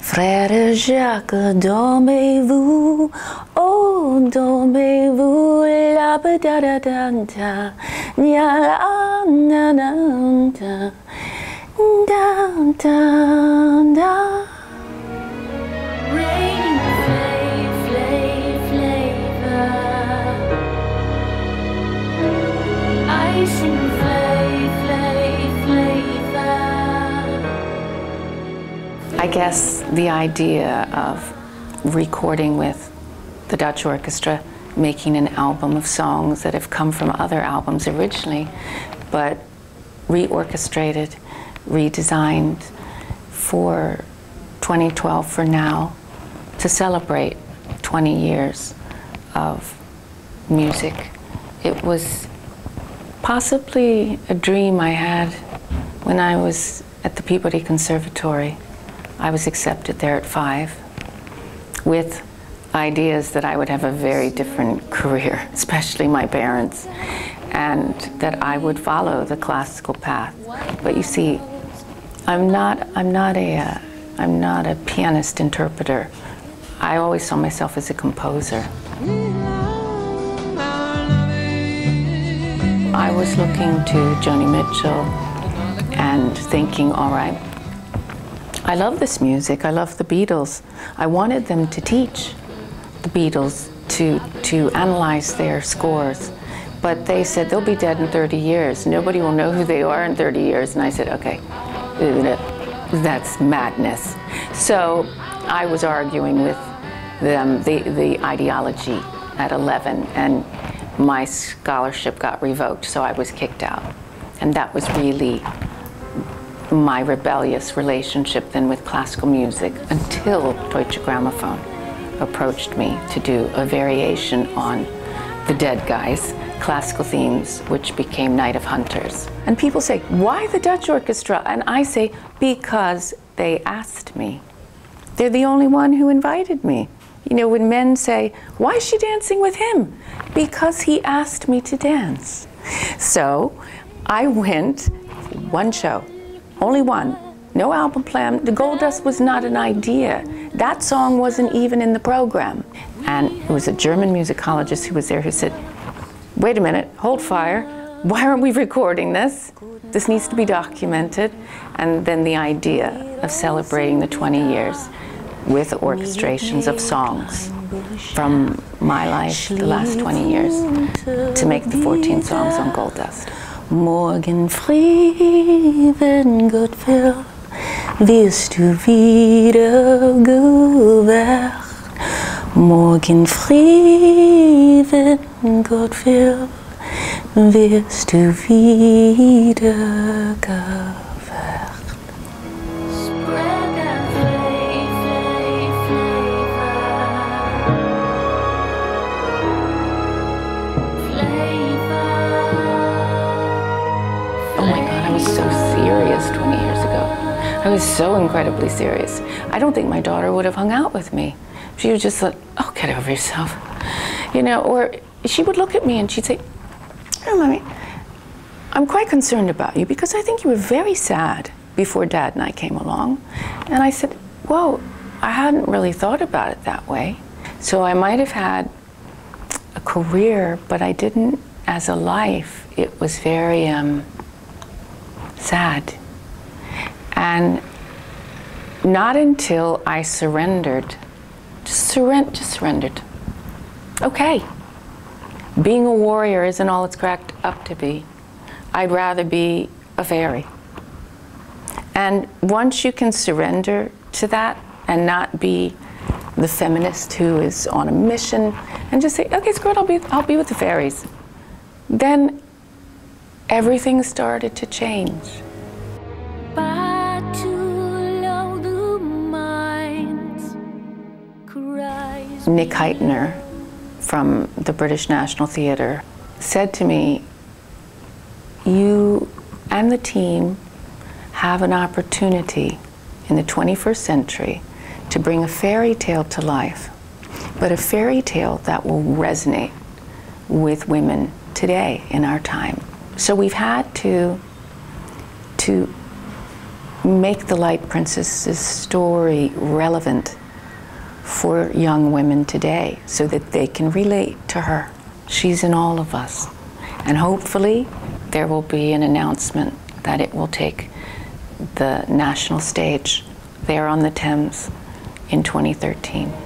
Frère Jacques, dormez-vous, oh dormez-vous, la ba-da-da-da-da, nya-la-na-na-da, da-da-da. Rain, flavor, icing, flavor. I guess the idea of recording with the Dutch orchestra, making an album of songs that have come from other albums originally, but reorchestrated, redesigned for 2012 for now, to celebrate 20 years of music. It was possibly a dream I had when I was at the Peabody Conservatory. I was accepted there at 5 with ideas that I would have a very different career, especially my parents, and that I would follow the classical path. But you see, I'm not a pianist interpreter. I always saw myself as a composer. I was looking to Joni Mitchell and thinking, all right, I love this music, I love the Beatles. I wanted them to teach the Beatles to analyze their scores. But they said, they'll be dead in 30 years. Nobody will know who they are in 30 years. And I said, okay, that's madness. So I was arguing with them the ideology at 11, and my scholarship got revoked, so I was kicked out. And that was really my rebellious relationship then with classical music, until Deutsche Grammophon approached me to do a variation on the Dead Guys classical themes, which became Night of Hunters. And people say, why the Dutch orchestra? And I say, because they asked me. They're the only one who invited me. You know, when men say, why is she dancing with him? Because he asked me to dance. So I went, one show, only one, no album plan. The Gold Dust was not an idea. That song wasn't even in the program. And it was a German musicologist who was there who said, wait a minute, hold fire. Why aren't we recording this? This needs to be documented. And then the idea of celebrating the 20 years with orchestrations of songs from my life, the last 20 years, to make the 14 songs on Gold Dust. Morgen früh, wenn Gott will, wirst du wieder gewacht. Morgen früh, wenn Gott will, wirst du wieder gewacht. Oh my God, I was so serious 20 years ago. I was so incredibly serious. I don't think my daughter would have hung out with me. She would just like, oh, get over yourself. You know, or she would look at me and she'd say, oh, Mommy, I'm quite concerned about you because I think you were very sad before Dad and I came along. And I said, whoa, I hadn't really thought about it that way. So I might have had a career, but I didn't as a life. It was very sad. And not until I surrendered, just surrendered. Okay, being a warrior isn't all it's cracked up to be. I'd rather be a fairy. And once you can surrender to that and not be the feminist who is on a mission and just say, okay, screw it, I'll be with the fairies, then everything started to change. Nick Heitner from the British National Theatre said to me, you and the team have an opportunity in the 21st century to bring a fairy tale to life, but a fairy tale that will resonate with women today in our time. So we've had to make the Light Princess's story relevant for young women today so that they can relate to her. She's in all of us. And hopefully there will be an announcement that it will take the national stage there on the Thames in 2013.